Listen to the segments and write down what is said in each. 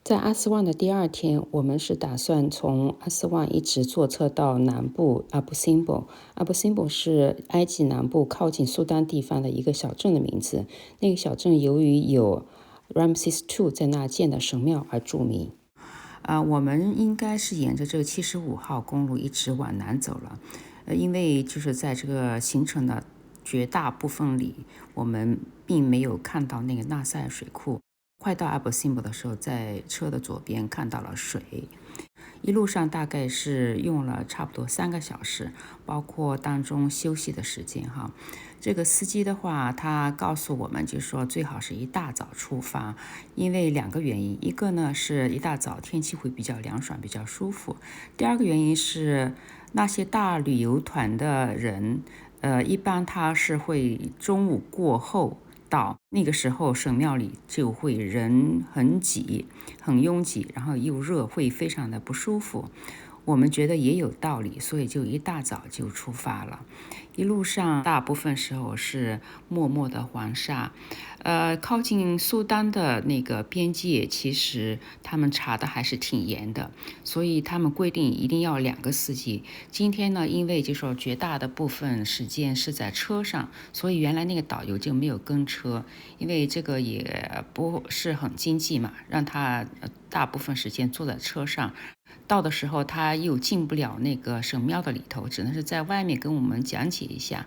在阿斯旺的第二天，我们是打算从阿斯旺一直坐车到南部阿布辛博。阿布辛博是埃及南部靠近苏丹地方的一个小镇的名字。那个小镇由于有 Ramses II 在那建的神庙而著名。我们应该是沿着这个75号公路一直往南走了。因为就是在这个行程的绝大部分里，我们并没有看到那个纳赛尔水库。快到阿布辛博的时候，在车的左边看到了水。一路上大概是用了差不多3个小时，包括当中休息的时间哈。这个司机的话，他告诉我们就说最好是一大早出发，因为2个原因，一个呢是一大早天气会比较凉爽，比较舒服；第二个原因是那些大旅游团的人，一般他是会中午过后。到那个时候神庙里就会人很挤很拥挤，然后又热，会非常的不舒服。我们觉得也有道理，所以就一大早就出发了。一路上大部分时候是默默的黄沙。靠近苏丹的那个边界，其实他们查的还是挺严的，所以他们规定一定要2个司机。今天呢，因为就说绝大的部分时间是在车上，所以原来那个导游就没有跟车，因为这个也不是很经济嘛，让他大部分时间坐在车上。到的时候他又进不了那个神庙的里头，只能是在外面跟我们讲解一下。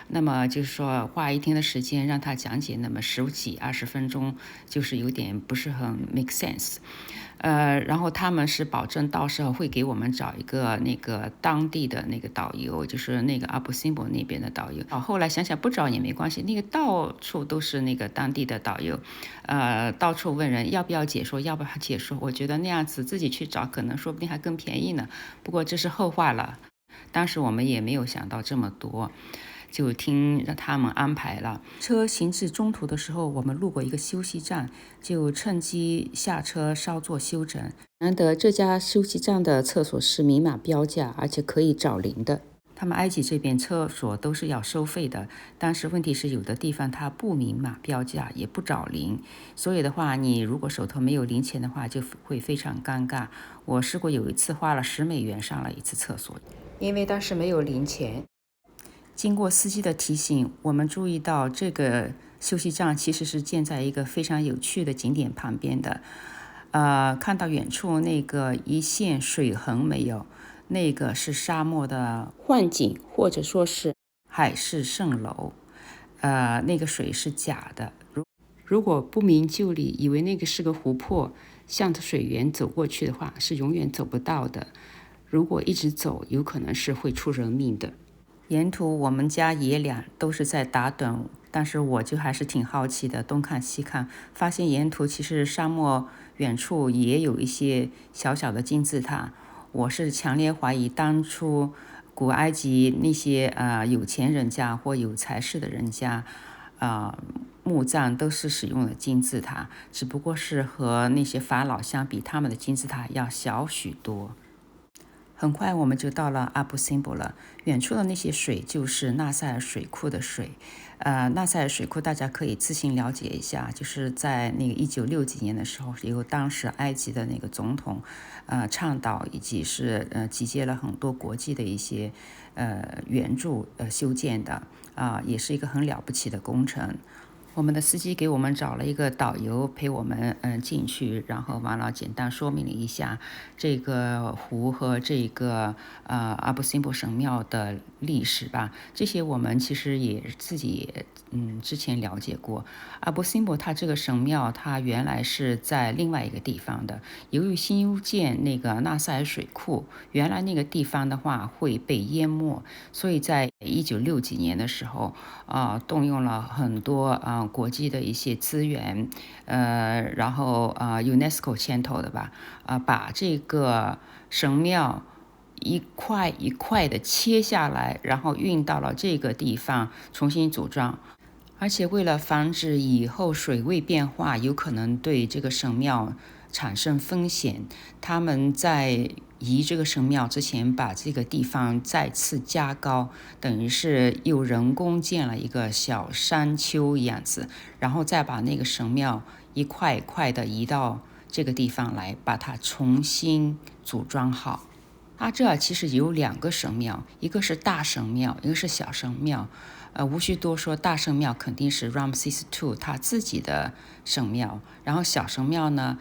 那么就是说花1天的时间让他讲解那么10几20分钟，就是有点不是很 make sense。然后他们是保证到时候会给我们找一个那个当地的那个导游，就是那个阿布辛博那边的导游。后来想想不找也没关系，那个到处都是那个当地的导游，到处问人要不要解说，要不要解说。我觉得那样子自己去找，可能说不定还更便宜呢。不过这是后话了，当时我们也没有想到这么多。就听他们安排了。车行至中途的时候，我们路过一个休息站，就趁机下车稍作休整。难得这家休息站的厕所是明码标价，而且可以找零的。他们埃及这边厕所都是要收费的，但是问题是有的地方它不明码标价，也不找零，所以的话你如果手头没有零钱的话就会非常尴尬。我试过有一次花了$10上了一次厕所，因为当时没有零钱。经过司机的提醒，我们注意到这个休息站其实是建在一个非常有趣的景点旁边的。看到远处那个一线水痕没有？那个是沙漠的幻景，或者说是海市蜃楼。那个水是假的。如果不明就里，以为那个是个湖泊，向着水源走过去的话，是永远走不到的。如果一直走，有可能是会出人命的。沿途我们家爷俩都是在打盹，但是我就还是挺好奇的，东看西看，发现沿途其实沙漠远处也有一些小小的金字塔。我是强烈怀疑当初古埃及那些有钱人家或有财势的人家墓葬都是使用的金字塔，只不过是和那些法老相比，他们的金字塔要小许多。很快我们就到了阿布辛博了，远处的那些水就是纳赛尔水库的水。纳赛尔水库大家可以自行了解一下，就是在那个1960几年的时候，由当时埃及的那个总统倡导，以及是集结了很多国际的一些援助修建的，也是一个很了不起的工程。我们的司机给我们找了一个导游陪我们进去，然后完了简单说明了一下这个湖和这个阿布辛博神庙的历史吧。这些我们其实也自己也之前了解过。阿布辛博它这个神庙它原来是在另外一个地方的，由于新建那个纳赛尔水库，原来那个地方的话会被淹没，所以在1960几年的时候动用了很多国际的一些资源，然后UNESCO 牵头的吧，把这个神庙一块一块的切下来，然后运到了这个地方重新组装。而且为了防止以后水位变化有可能对这个神庙产生风险，他们在移这个神庙之前把这个地方再次加高，等于是又人工建了一个小山丘一样子，然后再把那个神庙一块一块的移到这个地方来把它重新组装好。它这其实有2个神庙，一个是大神庙，一个是小神庙。无需多说，大神庙肯定是 Ramses II 他自己的神庙，然后小神庙呢，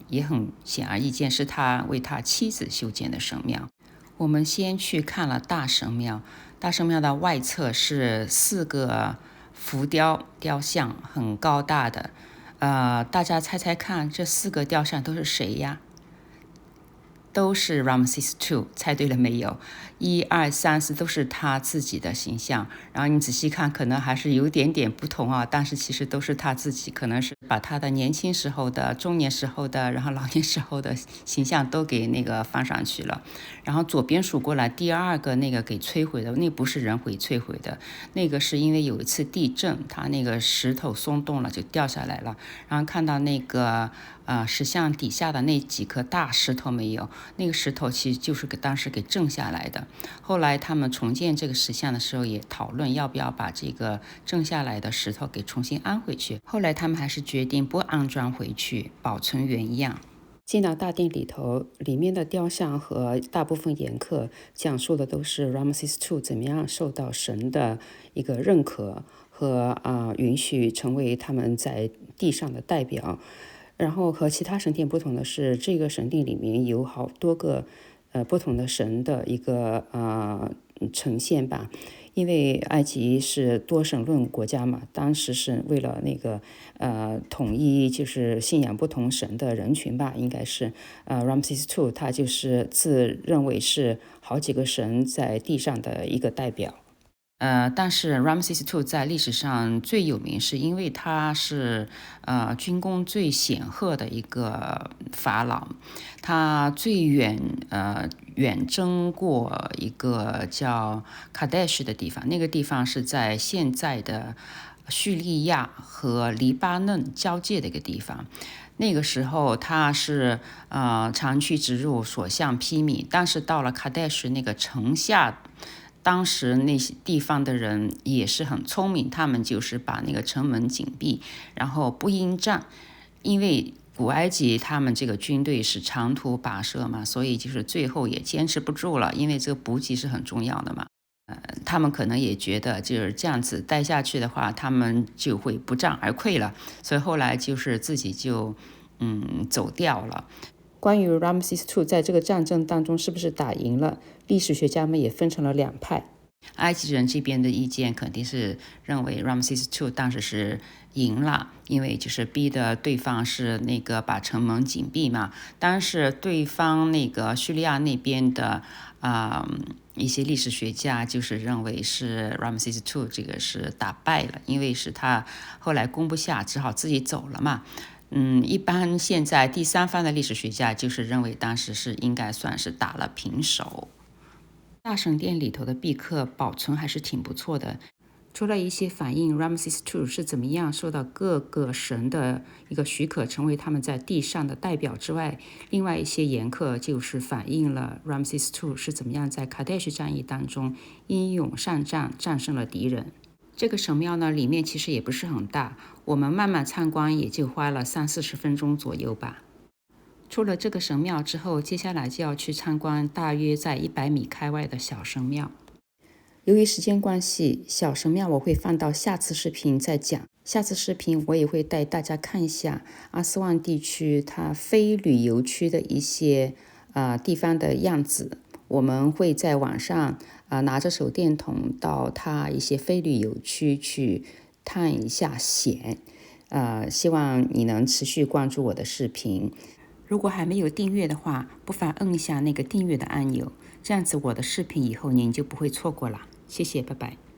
也很显而易见是他为他妻子修建的神庙。我们先去看了大神庙，大神庙的外侧是4个浮雕像，很高大的。大家猜猜看，这4个雕像都是谁呀？都是 Ramses II， 猜对了没有？1、2、3、4都是他自己的形象，然后你仔细看，可能还是有点不同啊，但是其实都是他自己，可能是把他的年轻时候的、中年时候的，然后老年时候的形象都给那个放上去了。然后左边数过来，第2个那个给摧毁的，那不是人为摧毁的，那个是因为有一次地震，它那个石头松动了就掉下来了，然后看到那个石像底下的那几颗大石头没有？那个石头其实就是当时给震下来的。后来他们重建这个石像的时候也讨论要不要把这个震下来的石头给重新安回去。后来他们还是决定不安装回去，保存原样。进到大殿里头，里面的雕像和大部分言客讲述的都是 Ramses II 怎么样受到神的一个认可和允许成为他们在地上的代表。然后和其他神殿不同的是，这个神殿里面有好多个不同的神的一个呈现吧。因为埃及是多神论国家嘛，当时是为了那个统一，就是信仰不同神的人群吧，应该是Ramses II 他就是自认为是好几个神在地上的一个代表。但是 Ramses II 在历史上最有名，是因为他是军功最显赫的一个法老，他最远征过一个叫 Kadesh 的地方，那个地方是在现在的叙利亚和黎巴嫩交界的一个地方。那个时候他是长驱直入，所向披靡，但是到了 Kadesh 那个城下，当时那些地方的人也是很聪明，他们就是把那个城门紧闭，然后不应战。因为古埃及他们这个军队是长途跋涉嘛，所以就是最后也坚持不住了，因为这个补给是很重要的嘛。他们可能也觉得就是这样子待下去的话，他们就会不战而溃了，所以后来就是自己就走掉了。关于 Ramses II 在这个战争当中是不是打赢了，历史学家们也分成了2派。埃及人这边的意见肯定是认为 Ramses II 当时是赢了，因为就是逼的对方是那个把城门紧闭嘛。但是对方那个叙利亚那边的一些历史学家就是认为是 Ramses II 这个是打败了，因为是他后来攻不下，只好自己走了嘛。一般现在第3方的历史学家就是认为当时是应该算是打了平手。大神殿里头的壁刻保存还是挺不错的，除了一些反映 Ramses II 是怎么样受到各个神的一个许可成为他们在地上的代表之外，另外一些言刻就是反映了 Ramses II 是怎么样在 Kadesh 战役当中英勇善战，战胜了敌人。这个神庙呢，里面其实也不是很大，我们慢慢参观也就花了30-40分钟左右吧。出了这个神庙之后，接下来就要去参观大约在100米开外的小神庙。由于时间关系，小神庙我会放到下次视频再讲。下次视频我也会带大家看一下阿斯旺地区它非旅游区的一些地方的样子。我们会在网上拿着手电筒到它一些非旅游区去探一下险。希望你能持续关注我的视频。如果还没有订阅的话，不妨摁一下那个订阅的按钮，这样子我的视频以后您就不会错过了。谢谢，拜拜。